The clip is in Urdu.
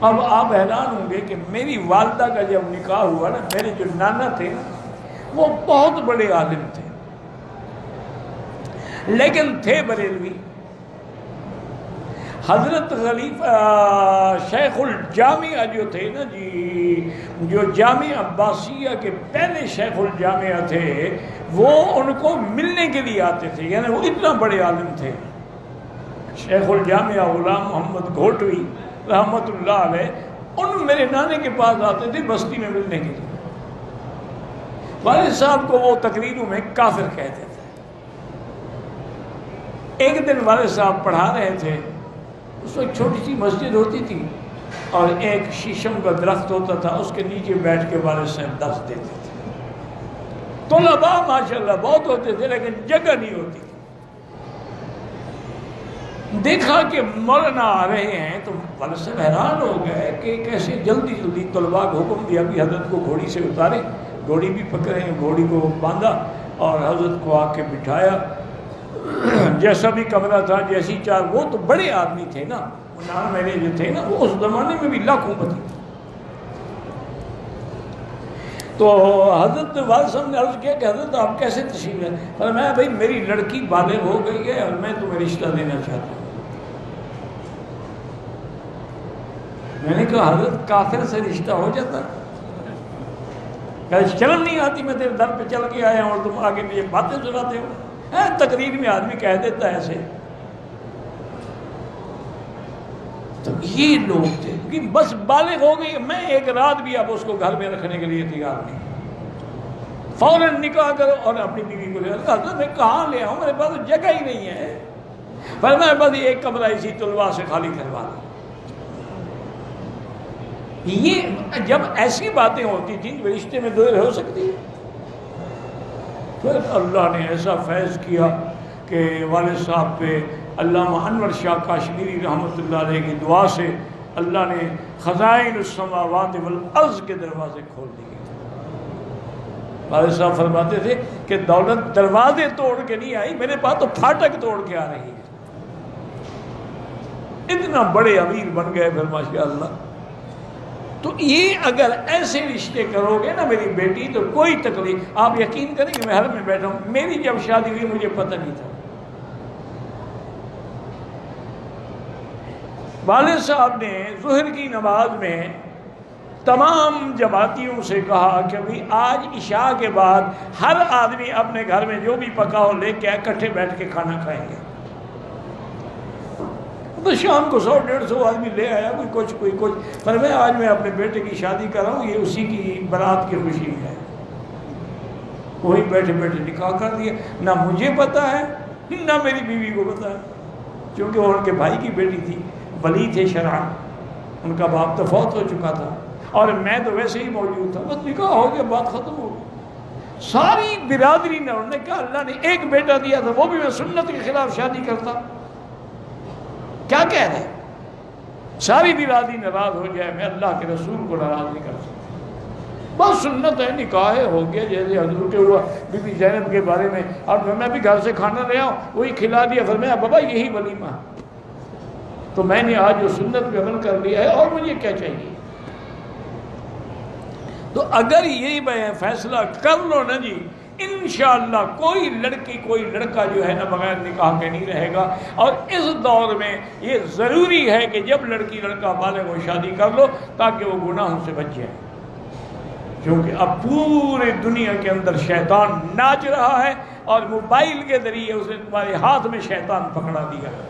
اب آپ حیران ہوں گے کہ میری والدہ کا جب نکاح ہوا نا، میرے جو نانا تھے نا وہ بہت بڑے عالم تھے لیکن تھے بریلوی۔ حضرت خلیفہ شیخ الجامعہ جو تھے نا جی، جو جامعہ عباسیہ کے پہلے شیخ الجامعہ تھے، وہ ان کو ملنے کے لیے آتے تھے، یعنی وہ اتنا بڑے عالم تھے۔ شیخ الجامعہ غلام محمد گھوٹوی رحمت اللہ علیہ، ان میرے نانے کے پاس آتے تھے بستی میں ملنے کے لیے۔ والد صاحب کو وہ تقریروں میں کافر کہتے تھے۔ ایک دن والد صاحب پڑھا رہے تھے، اس وقت چھوٹی سی مسجد ہوتی تھی اور ایک شیشم کا درخت ہوتا تھا، اس کے نیچے بیٹھ کے والد صاحب درس دیتے تھے۔ طلباء ماشاءاللہ بہت ہوتے تھے لیکن جگہ نہیں ہوتی تھی۔ دیکھا کہ مولانا آ رہے ہیں تو والد صاحب حیران ہو گئے کہ کیسے جلدی جلدی طلباء کو حکم دیا کہ حضرت کو گھوڑی سے اتارے، گھوڑی بھی پکڑے، گھوڑی کو باندھا اور حضرت کو آ کے بٹھایا۔ جیسا بھی کمرہ تھا، جیسی چار، وہ تو بڑے آدمی تھے نا، نانا میرے جو تھے نا وہ اس زمانے میں بھی لاکھوں پتی تھے۔ تو حضرت والد صاحب نے عرض کیا کہ حضرت آپ کیسے تشریف لائے؟ فرمایا بھائی میری لڑکی بالغ ہو گئی ہے اور میں تمہیں رشتہ دینا چاہتا ہوں۔ میں نے کہا حضرت کافر سے رشتہ ہو جاتا؟ شرم نہیں آتی؟ میں تیرے در پہ چل کے آیا ہوں اور تم آگے مجھے باتیں سناتے ہو؟ تقریر میں آدمی کہہ دیتا ہے ایسے۔ تو یہ لوگ تھے کہ بس بالغ ہو گئی، میں ایک رات بھی اب اس کو گھر میں رکھنے کے لیے تیار نہیں، فوراً نکاح کرو اور اپنی بیوی کو لے آؤ۔ حضرت میں کہاں لے آؤں، میرے پاس جگہ ہی نہیں ہے۔ پر میں بس ایک کمرہ اسی طلباء سے خالی کروا دوں۔ یہ جب ایسی باتیں ہوتی تھیں رشتے میں دیر ہو سکتی۔ پھر اللہ نے ایسا فیض کیا کہ والد صاحب پہ علامہ انور شاہ کاشمیری رحمۃ اللہ علیہ کی دعا سے اللہ نے خزائن السماوات والارض کے دروازے کھول دیے۔ والد صاحب فرماتے تھے کہ دولت دروازے توڑ کے نہیں آئی، میرے پاس تو پھاٹک توڑ کے آ رہی ہے۔ اتنا بڑے امیر بن گئے پھر ماشاءاللہ۔ تو یہ اگر ایسے رشتے کرو گے نا میری بیٹی تو کوئی تکلیف، آپ یقین کریں کہ میں حرم میں بیٹھا ہوں، میری جب شادی ہوئی مجھے پتہ نہیں تھا۔ والد صاحب نے ظہر کی نماز میں تمام جماعتیوں سے کہا کہ بھئی آج عشاء کے بعد ہر آدمی اپنے گھر میں جو بھی پکا ہو لے کے اکٹھے بیٹھ کے کھانا کھائیں گے۔ تو شام کو 100-150 آدمی لے آیا، کوئی کچھ۔ پر میں آج میں اپنے بیٹے کی شادی کر رہا ہوں، یہ اسی کی برات کی خوشی میں ہے۔ وہی بیٹھے بیٹھے نکاح کر دیا، نہ مجھے پتا ہے نہ میری بیوی کو پتا ہے، کیونکہ وہ ان کے بھائی کی بیٹی تھی، ولی تھے شرعاً، ان کا باپ تو فوت ہو چکا تھا اور میں تو ویسے ہی موجود تھا۔ بس نکاح ہو گیا، بات ختم ہو گئی۔ ساری برادری نے، انہوں نے کہا اللہ نے ایک بیٹا دیا تھا، وہ بھی میں سنت کے خلاف شادی کرتا۔ کیا کہہ رہے ہیں؟ ساری برادری ناراض ہو جائے، میں اللہ کے رسول کو ناراض نہیں کر سکتا۔ بس سنت ہے، نکاح ہو گیا، جیسے حضور کے ہوا بی بی زینب کے بارے میں، اور میں بھی گھر سے کھانا لے آؤں وہی کھلا دیا، فرمایا بابا یہی ولیمہ، تو میں نے آج جو سنت پہ عمل کر لیا ہے اور مجھے کیا چاہیے۔ تو اگر یہ فیصلہ کر لو نا جی، انشاءاللہ کوئی لڑکی کوئی لڑکا جو ہے نا بغیر نکاح کے نہیں رہے گا۔ اور اس دور میں یہ ضروری ہے کہ جب لڑکی لڑکا بالغ ہو شادی کر لو تاکہ وہ گناہوں سے بچ جائے، کیونکہ اب پورے دنیا کے اندر شیطان ناچ رہا ہے اور موبائل کے ذریعے اسے تمہارے ہاتھ میں شیطان پکڑا دیا ہے۔